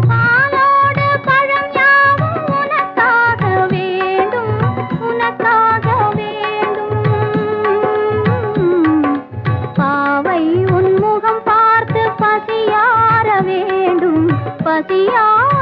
பாலோடு பழம் யாவும் உனக்காக வேண்டும், உனக்காக வேண்டும். பாவை உன் முகம் பார்த்து பசியார வேண்டும், பசியார